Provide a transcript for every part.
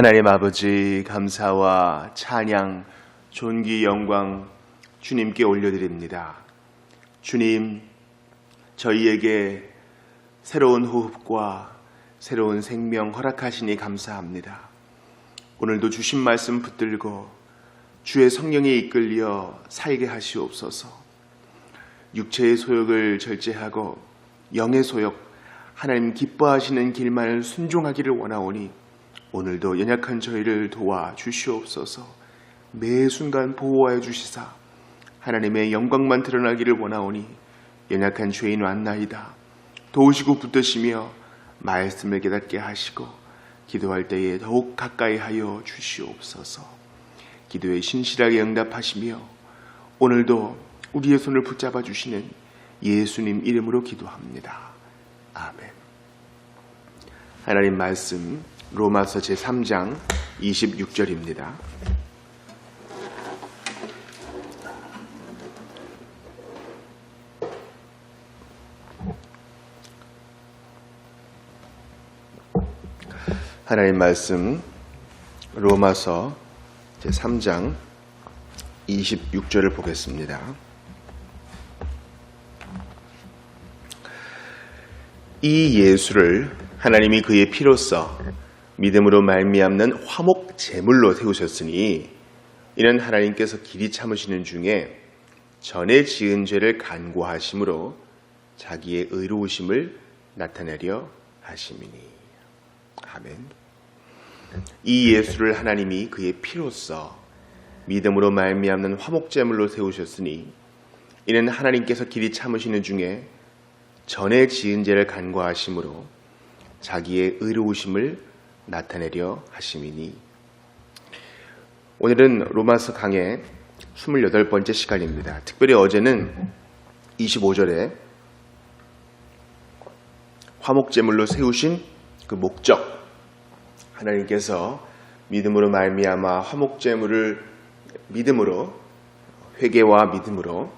하나님 아버지, 감사와 찬양, 존귀, 영광 주님께 올려드립니다. 주님, 저희에게 새로운 호흡과 새로운 생명 허락하시니 감사합니다. 오늘도 주신 말씀 붙들고 주의 성령에 이끌려 살게 하시옵소서. 육체의 소욕을 절제하고 영의 소욕, 하나님 기뻐하시는 길만을 순종하기를 원하오니 오늘도 연약한 저희를 도와 주시옵소서. 매 순간 보호하여 주시사 하나님의 영광만 드러나기를 원하오니 연약한 죄인 왔나이다. 도우시고 붙드시며 말씀을 깨닫게 하시고 기도할 때에 더욱 가까이 하여 주시옵소서. 기도에 신실하게 응답하시며 오늘도 우리의 손을 붙잡아 주시는 예수님 이름으로 기도합니다. 아멘. 하나님 말씀 로마서 제3장 26절입니다. 하나님 말씀 로마서 제3장 26절을 보겠습니다. 이 예수를 하나님이 그의 피로써 믿음으로 말미암는 화목 제물로 세우셨으니 이는 하나님께서 길이 참으시는 중에 전에 지은 죄를 간구하심으로 자기의 의로우심을 나타내려 하심이니. 아멘. 이 예수를 하나님이 그의 피로써 믿음으로 말미암는 화목 제물로 세우셨으니 이는 하나님께서 길이 참으시는 중에 전에 지은 죄를 간구하심으로 자기의 의로우심을 나타내려 하심이니. 오늘은 로마서 강의 28번째 시간입니다. 특별히 어제는 25절에 화목제물로 세우신 그 목적, 하나님께서 믿음으로 말미암아 화목제물을 믿음으로, 회개와 믿음으로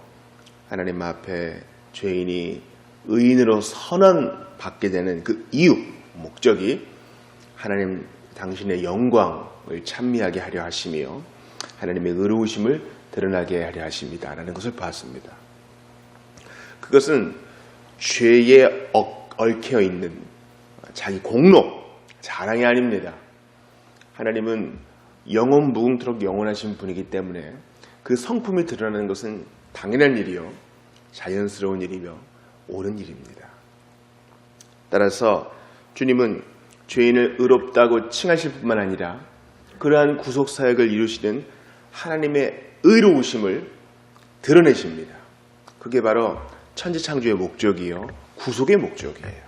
하나님 앞에 죄인이 의인으로 선언받게 되는 그 이유, 목적이 하나님 당신의 영광을 찬미하게 하려 하시며 하나님의 의로우심을 드러나게 하려 하십니다 라는 것을 봤습니다. 그것은 죄에 얽혀있는 자기 공로, 자랑이 아닙니다. 하나님은 영원 무궁토록 영원하신 분이기 때문에 그 성품이 드러나는 것은 당연한 일이요, 자연스러운 일이며 옳은 일입니다. 따라서 주님은 죄인을 의롭다고 칭하실 뿐만 아니라 그러한 구속사역을 이루시는 하나님의 의로우심을 드러내십니다. 그게 바로 천지창조의 목적이요, 구속의 목적이에요.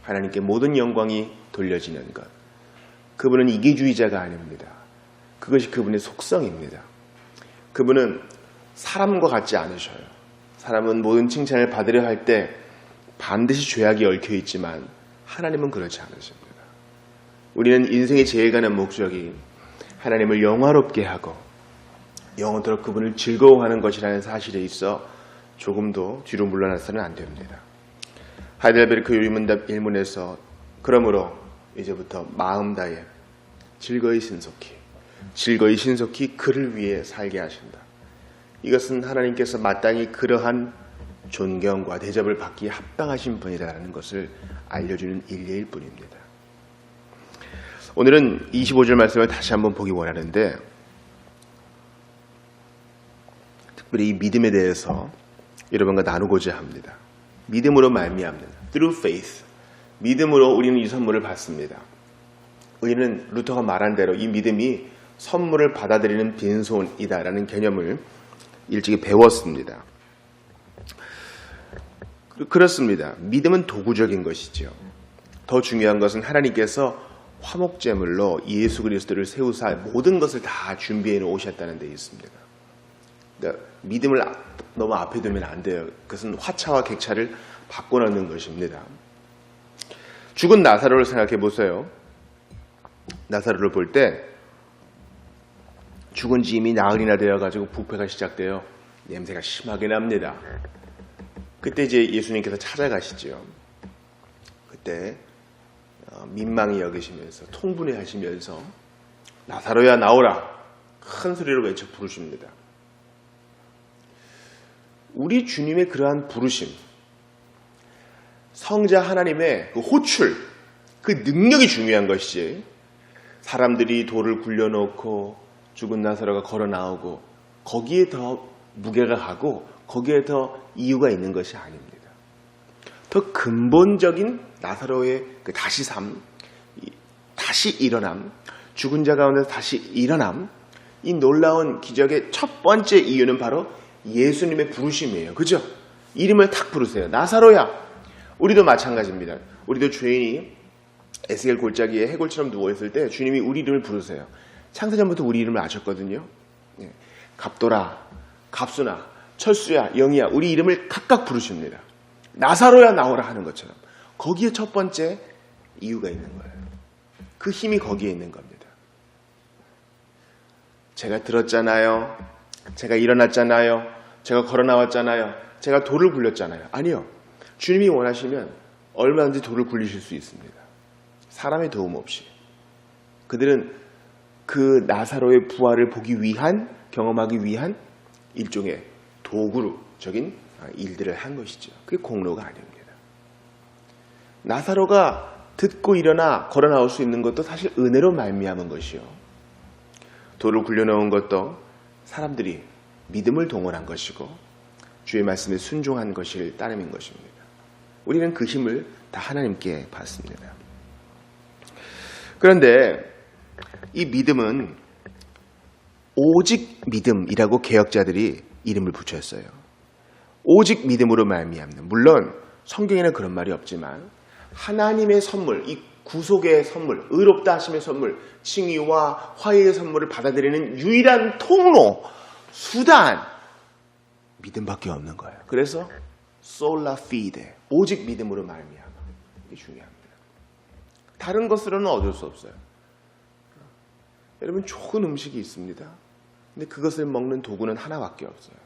하나님께 모든 영광이 돌려지는 것. 그분은 이기주의자가 아닙니다. 그것이 그분의 속성입니다. 그분은 사람과 같지 않으셔요. 사람은 모든 칭찬을 받으려 할 때 반드시 죄악이 얽혀있지만 하나님은 그렇지 않으십니다. 우리는 인생의 제일 가는 목적이 하나님을 영화롭게 하고 영원토록 그분을 즐거워하는 것이라는 사실에 있어 조금도 뒤로 물러나서는 안 됩니다. 하이델베르크 요리문답 1문에서 그러므로 이제부터 마음 다해 즐거이 신속히 그를 위해 살게 하신다. 이것은 하나님께서 마땅히 그러한 존경과 대접을 받기에 합당하신 분이라는 것을 알려주는 일례일 뿐입니다. 오늘은 25절 말씀을 다시 한번 보기 원하는데, 특별히 이 믿음에 대해서 여러분과 나누고자 합니다. 믿음으로 말미암는, through faith, 믿음으로 우리는 이 선물을 받습니다. 우리는 루터가 말한 대로 이 믿음이 선물을 받아들이는 빈손이다라는 개념을 일찍이 배웠습니다. 그렇습니다. 믿음은 도구적인 것이죠. 더 중요한 것은 하나님께서 화목제물로 예수 그리스도를 세우사 모든 것을 다 준비해 놓으셨다는 데 있습니다. 그러니까 믿음을 너무 앞에 두면 안 돼요. 그것은 화차와 객차를 바꿔놓는 것입니다. 죽은 나사로를 생각해 보세요. 나사로를 볼 때 죽은 지 이미 나흘이나 되어가지고 부패가 시작되어 냄새가 심하게 납니다. 그때 이제 예수님께서 찾아가시죠. 그때 민망히 여기시면서 통분해 하시면서 나사로야 나오라 큰 소리로 외쳐 부르십니다. 우리 주님의 그러한 부르심, 성자 하나님의 그 호출, 그 능력이 중요한 것이지 사람들이 돌을 굴려놓고 죽은 나사로가 걸어 나오고 거기에 더 무게가 가고 거기에 더 이유가 있는 것이 아닙니다. 더 근본적인 나사로의 그 다시 삶, 다시 일어남, 죽은 자 가운데서 다시 일어남, 이 놀라운 기적의 첫 번째 이유는 바로 예수님의 부르심이에요. 그죠? 이름을 탁 부르세요. 나사로야. 우리도 마찬가지입니다. 우리도 죄인이 에스겔 골짜기에 해골처럼 누워있을 때 주님이 우리 이름을 부르세요. 창세전부터 우리 이름을 아셨거든요. 갑돌아, 갑수나, 철수야, 영이야, 우리 이름을 각각 부르십니다. 나사로야 나오라 하는 것처럼 거기에 첫 번째 이유가 있는 거예요. 그 힘이 거기에 있는 겁니다. 제가 들었잖아요. 제가 일어났잖아요. 제가 걸어 나왔잖아요. 제가 돌을 굴렸잖아요. 아니요. 주님이 원하시면 얼마든지 돌을 굴리실 수 있습니다. 사람의 도움 없이. 그들은 그 나사로의 부활을 보기 위한, 경험하기 위한 일종의 도구적인 일들을 한 것이죠. 그게 공로가 아닙니다. 나사로가 듣고 일어나 걸어 나올 수 있는 것도 사실 은혜로 말미암은 것이요. 돌을 굴려놓은 것도 사람들이 믿음을 동원한 것이고 주의 말씀에 순종한 것일 따름인 것입니다. 우리는 그 힘을 다 하나님께 받습니다. 그런데 이 믿음은 오직 믿음이라고 개혁자들이 이름을 붙였어요. 오직 믿음으로 말미암는. 물론 성경에는 그런 말이 없지만 하나님의 선물, 이 구속의 선물, 의롭다 하심의 선물, 칭의와 화해의 선물을 받아들이는 유일한 통로, 수단, 믿음밖에 없는 거예요. 그래서 sola fide, 오직 믿음으로 말미암아. 이게 중요합니다. 다른 것으로는 얻을 수 없어요. 여러분, 좋은 음식이 있습니다. 근데 그것을 먹는 도구는 하나밖에 없어요.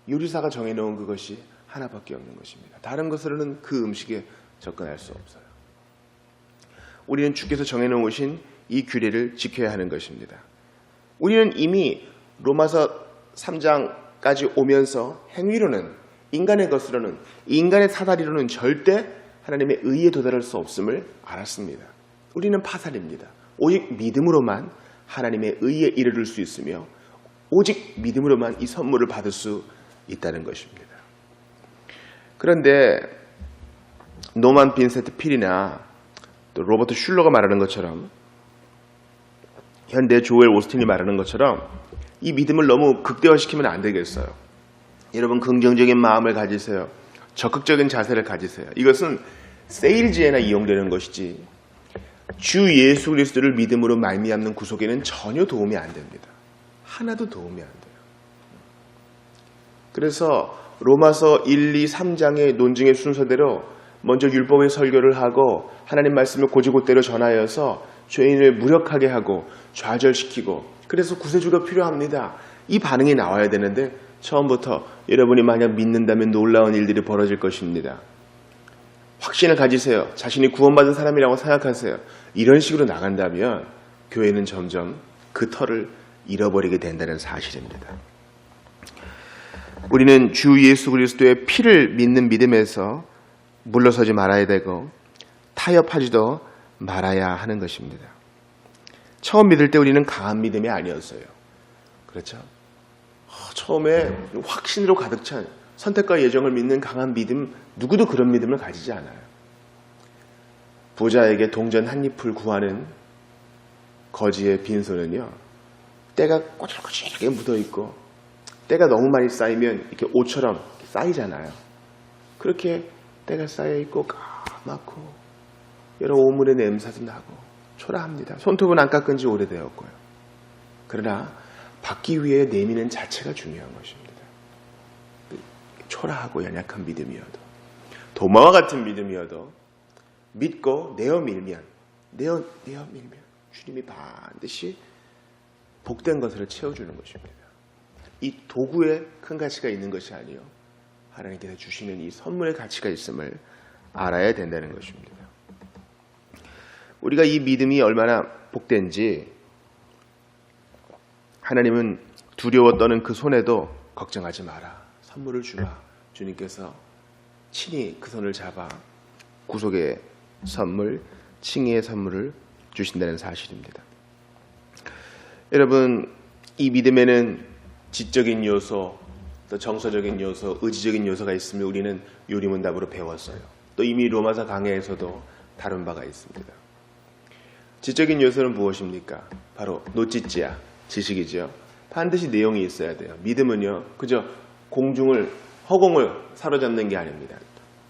요리사가 정해놓은 그것이 하나밖에 없는 것입니다. 다른 것으로는 그 음식에 접근할 수 없어요. 우리는 주께서 정해놓으신 이 규례를 지켜야 하는 것입니다. 우리는 이미 로마서 3장까지 오면서 행위로는, 인간의 것으로는, 인간의 사다리로는 절대 하나님의 의에 도달할 수 없음을 알았습니다. 우리는 파살입니다. 오직 믿음으로만 하나님의 의에 이르를 수 있으며 오직 믿음으로만 이 선물을 받을 수 있다는 것입니다. 그런데 노만 빈센트 필이나 또 로버트 슐러가 말하는 것처럼, 현대 조엘 오스틴이 말하는 것처럼 이 믿음을 너무 극대화시키면 안 되겠어요. 여러분, 긍정적인 마음을 가지세요. 적극적인 자세를 가지세요. 이것은 세일즈에나 이용되는 것이지 주 예수 그리스도를 믿음으로 말미암는 구속에는 전혀 도움이 안 됩니다. 하나도 도움이 안 돼요. 그래서 로마서 1, 2, 3장의 논증의 순서대로 먼저 율법의 설교를 하고 하나님 말씀을 곧이곧대로 전하여서 죄인을 무력하게 하고 좌절시키고, 그래서 구세주가 필요합니다. 이 반응이 나와야 되는데 처음부터 여러분이 만약 믿는다면 놀라운 일들이 벌어질 것입니다. 확신을 가지세요. 자신이 구원받은 사람이라고 생각하세요. 이런 식으로 나간다면 교회는 점점 그 털을 잃어버리게 된다는 사실입니다. 우리는 주 예수 그리스도의 피를 믿는 믿음에서 물러서지 말아야 되고 타협하지도 말아야 하는 것입니다. 처음 믿을 때 우리는 강한 믿음이 아니었어요. 그렇죠? 처음에 확신으로 가득 찬 선택과 예정을 믿는 강한 믿음, 누구도 그런 믿음을 가지지 않아요. 부자에게 동전 한 잎을 구하는 거지의 빈손은요, 때가 꼬질꼬질하게 묻어있고 때가 너무 많이 쌓이면 이렇게 옷처럼 쌓이잖아요. 그렇게 때가 쌓여있고 까맣고 여러 오물의 냄새도 나고 초라합니다. 손톱은 안 깎은 지 오래되었고요. 그러나 받기 위해 내미는 자체가 중요한 것입니다. 초라하고 연약한 믿음이어도, 도마와 같은 믿음이어도 믿고 내어 밀면 주님이 반드시 복된 것으로 채워주는 것입니다. 이 도구에 큰 가치가 있는 것이 아니요, 하나님께서 주시는 이 선물의 가치가 있음을 알아야 된다는 것입니다. 우리가 이 믿음이 얼마나 복된지 하나님은 두려워 떠는 그 손에도 걱정하지 마라. 선물을 주마. 주님께서 친히 그 손을 잡아 구속의 선물, 칭의의 선물을 주신다는 사실입니다. 여러분, 이 믿음에는 지적인 요소, 또 정서적인 요소, 의지적인 요소가 있으며 우리는 요리문답으로 배웠어요. 또 이미 로마서 강해에서도 다룬 바가 있습니다. 지적인 요소는 무엇입니까? 바로 노찌찌야, 지식이죠. 반드시 내용이 있어야 돼요. 믿음은요, 그저 허공을 사로잡는 게 아닙니다.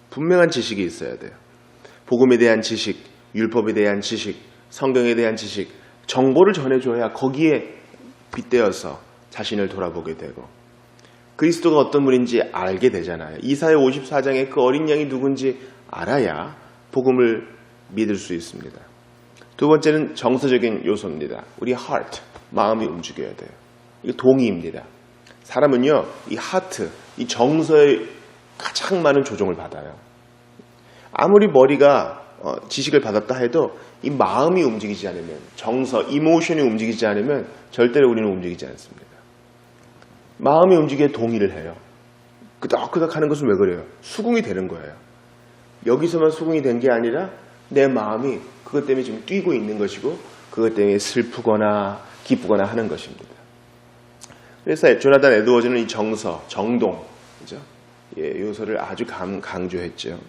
분명한 지식이 있어야 돼요. 복음에 대한 지식, 율법에 대한 지식, 성경에 대한 지식, 정보를 전해줘야 거기에 빗대어서 자신을 돌아보게 되고 그리스도가 어떤 분인지 알게 되잖아요. 이사야 54장에 그 어린 양이 누군지 알아야 복음을 믿을 수 있습니다. 두 번째는 정서적인 요소입니다. 우리 heart, 마음이 움직여야 돼요. 이게 동의입니다. 사람은요, 이 heart, 이 정서에 가장 많은 조종을 받아요. 아무리 머리가 지식을 받았다 해도 이 마음이 움직이지 않으면, 정서, 이모션이 움직이지 않으면 절대로 우리는 움직이지 않습니다. 마음이 움직여야 동의를 해요. 끄덕끄덕 하는 것은 왜 그래요? 수긍이 되는 거예요. 여기서만 수긍이 된 게 아니라 내 마음이 그것 때문에 지금 뛰고 있는 것이고 그것 때문에 슬프거나 기쁘거나 하는 것입니다. 그래서 조나단 에드워즈는 이 정서, 정동, 그죠? 요소를 아주 강조했죠.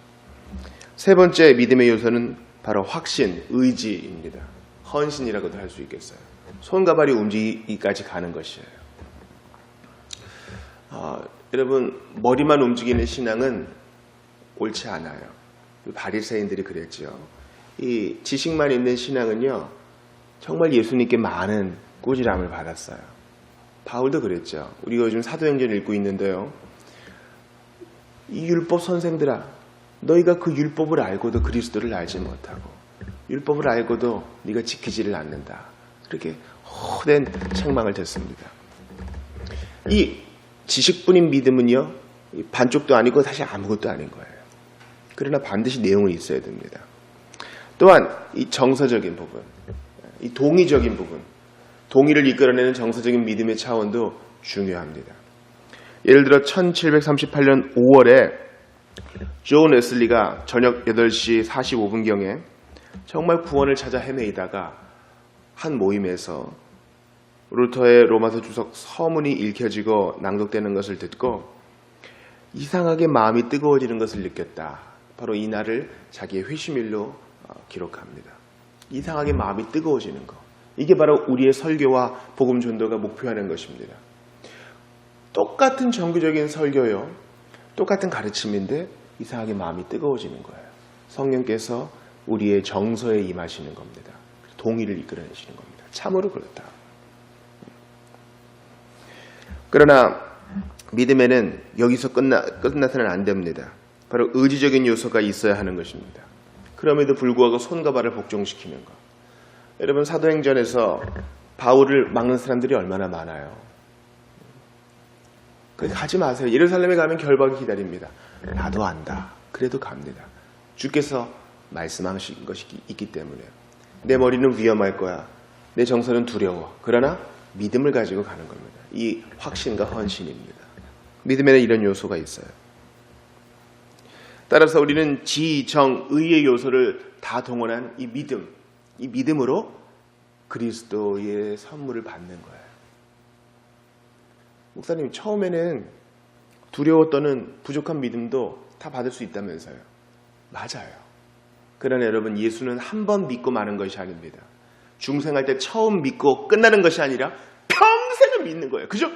세 번째 믿음의 요소는 바로 확신, 의지입니다. 헌신이라고도 할 수 있겠어요. 손과 발이 움직이기까지 가는 것이에요. 여러분, 머리만 움직이는 신앙은 옳지 않아요. 바리새인들이 그랬죠. 이 지식만 있는 신앙은요, 정말 예수님께 많은 꾸지람을 받았어요. 바울도 그랬죠. 우리가 요즘 사도행전을 읽고 있는데요. 이 율법 선생들아, 너희가 그 율법을 알고도 그리스도를 알지 못하고 율법을 알고도 네가 지키지를 않는다. 그렇게 헛된 책망을 듣습니다. 이 지식뿐인 믿음은요, 반쪽도 아니고 사실 아무것도 아닌 거예요. 그러나 반드시 내용은 있어야 됩니다. 또한 이 정서적인 부분, 이 동의적인 부분, 동의를 이끌어내는 정서적인 믿음의 차원도 중요합니다. 예를 들어 1738년 5월에 존 웨슬리가 저녁 8시 45분경에 정말 구원을 찾아 헤매이다가 한 모임에서 루터의 로마서 주석 서문이 읽혀지고 낭독되는 것을 듣고 이상하게 마음이 뜨거워지는 것을 느꼈다. 바로 이 날을 자기의 회심일로 기록합니다. 이상하게 마음이 뜨거워지는 것. 이게 바로 우리의 설교와 복음 전도가 목표하는 것입니다. 똑같은 정규적인 설교요. 똑같은 가르침인데 이상하게 마음이 뜨거워지는 거예요. 성령께서 우리의 정서에 임하시는 겁니다. 동의를 이끌어내시는 겁니다. 참으로 그렇다. 그러나 믿음에는 여기서 끝나서는 안 됩니다. 바로 의지적인 요소가 있어야 하는 것입니다. 그럼에도 불구하고 손과 발을 복종시키는 것. 여러분, 사도행전에서 바울을 막는 사람들이 얼마나 많아요. 가지 마세요. 예루살렘에 가면 결박이 기다립니다. 나도 안다. 그래도 갑니다. 주께서 말씀하신 것이 있기 때문에. 내 머리는 위험할 거야. 내 정서는 두려워. 그러나 믿음을 가지고 가는 겁니다. 이 확신과 헌신입니다. 믿음에는 이런 요소가 있어요. 따라서 우리는 지, 정, 의의 요소를 다 동원한 이 믿음으로 그리스도의 선물을 받는 거예요. 목사님, 처음에는 두려워 떠는 부족한 믿음도 다 받을 수 있다면서요. 맞아요. 그러나 여러분, 예수는 한 번 믿고 마는 것이 아닙니다. 중생할 때 처음 믿고 끝나는 것이 아니라 평생을 믿는 거예요. 그죠?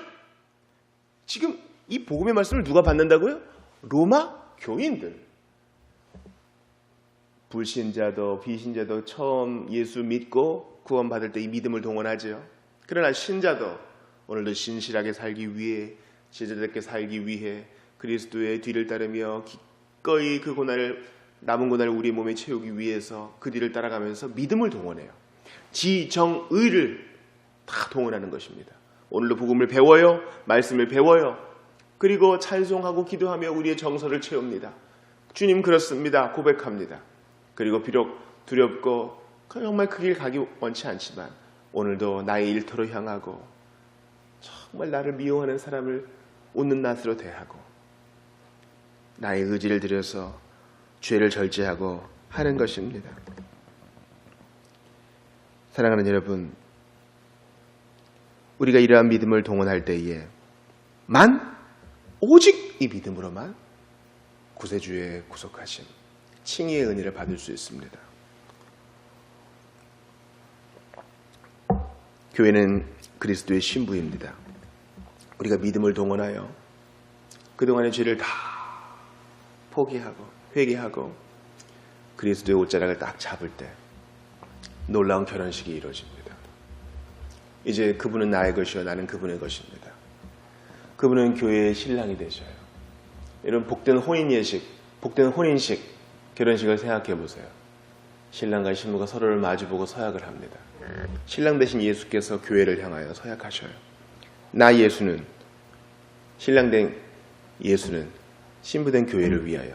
지금 이 복음의 말씀을 누가 받는다고요? 로마 교인들. 불신자도 비신자도 처음 예수 믿고 구원받을 때 이 믿음을 동원하죠. 그러나 신자도 오늘도 신실하게 살기 위해, 제자답게 살기 위해 그리스도의 뒤를 따르며 기꺼이 그 남은 고난을 우리 몸에 채우기 위해서 그 뒤를 따라가면서 믿음을 동원해요. 지, 정, 의를 다 동원하는 것입니다. 오늘도 복음을 배워요. 말씀을 배워요. 그리고 찬송하고 기도하며 우리의 정서를 채웁니다. 주님 그렇습니다. 고백합니다. 그리고 비록 두렵고 정말 그 길 가기 원치 않지만 오늘도 나의 일터로 향하고 정말 나를 미워하는 사람을 웃는 낯으로 대하고 나의 의지를 들여서 죄를 절제하고 하는 것입니다. 사랑하는 여러분, 우리가 이러한 믿음을 동원할 때에 오직 이 믿음으로만 구세주의 구속하심, 칭의의 은혜를 받을 수 있습니다. 교회는 그리스도의 신부입니다. 우리가 믿음을 동원하여 그동안의 죄를 다 포기하고 회개하고 그리스도의 옷자락을 딱 잡을 때 놀라운 결혼식이 이루어집니다. 이제 그분은 나의 것이요 나는 그분의 것입니다. 그분은 교회의 신랑이 되셔요. 이런 복된 혼인 예식, 복된 혼인식, 결혼식을 생각해 보세요. 신랑과 신부가 서로를 마주보고 서약을 합니다. 신랑 되신 예수께서 교회를 향하여 서약하셔요. 나 예수는, 신랑 된 예수는 신부된 교회를 위하여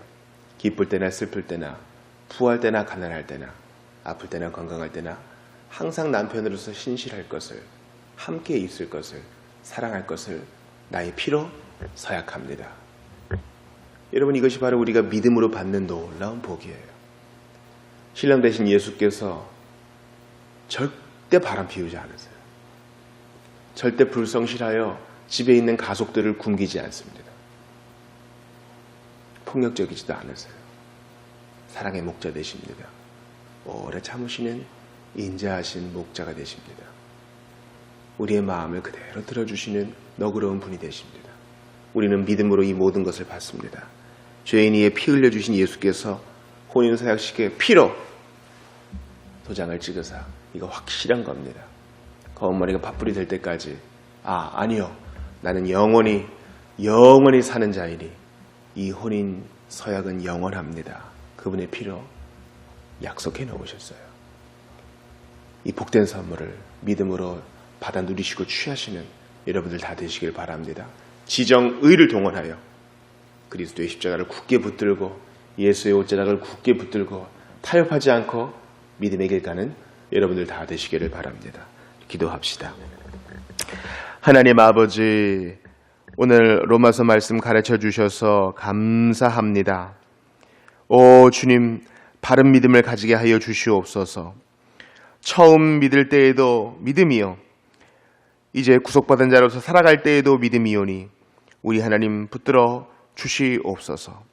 기쁠 때나 슬플 때나 부할 때나 가난할 때나 아플 때나 건강할 때나 항상 남편으로서 신실할 것을, 함께 있을 것을, 사랑할 것을 나의 피로 서약합니다. 여러분, 이것이 바로 우리가 믿음으로 받는 놀라운 복이에요. 신랑 되신 예수께서 절대 바람 피우지 않으세요. 절대 불성실하여 집에 있는 가족들을 굶기지 않습니다. 폭력적이지도 않으세요. 사랑의 목자 되십니다. 오래 참으시는 인자하신 목자가 되십니다. 우리의 마음을 그대로 들어주시는 너그러운 분이 되십니다. 우리는 믿음으로 이 모든 것을 받습니다. 죄인 위에 피 흘려주신 예수께서 혼인서약식에 피로 도장을 찍으사 이거 확실한 겁니다. 검은 머리가 팥불이 될 때까지 아니요, 나는 영원히 사는 자이니 이 혼인 서약은 영원합니다. 그분의 피로 약속해 놓으셨어요. 이 복된 선물을 믿음으로 받아 누리시고 취하시는 여러분들 다 되시길 바랍니다. 지정의를 동원하여 그리스도의 십자가를 굳게 붙들고 예수의 옷자락을 굳게 붙들고 타협하지 않고 믿음의 길 가는 여러분들 다 되시기를 바랍니다. 기도합시다. 하나님 아버지, 오늘 로마서 말씀 가르쳐 주셔서 감사합니다. 오 주님, 바른 믿음을 가지게 하여 주시옵소서. 처음 믿을 때에도 믿음이요, 이제 구속받은 자로서 살아갈 때에도 믿음이오니 우리 하나님 붙들어 주시옵소서.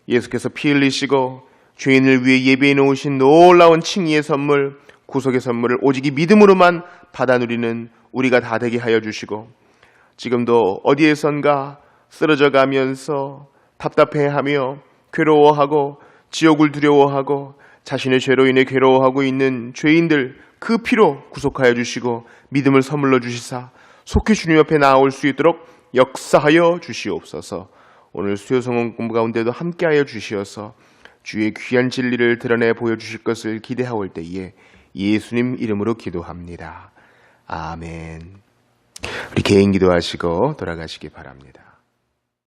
예수께서 피 흘리시고 죄인을 위해 예배해 놓으신 놀라운 칭의의 선물, 구속의 선물을 오직 이 믿음으로만 받아 누리는 우리가 다 되게 하여 주시고, 지금도 어디에선가 쓰러져 가면서 답답해하며 괴로워하고 지옥을 두려워하고 자신의 죄로 인해 괴로워하고 있는 죄인들 그 피로 구속하여 주시고 믿음을 선물로 주시사 속히 주님 옆에 나아올 수 있도록 역사하여 주시옵소서. 오늘 수요성원 공부 가운데도 함께하여 주시어서 주의 귀한 진리를 드러내 보여주실 것을 기대하올 때에 예수님 이름으로 기도합니다. 아멘. 우리 개인 기도하시고 돌아가시기 바랍니다.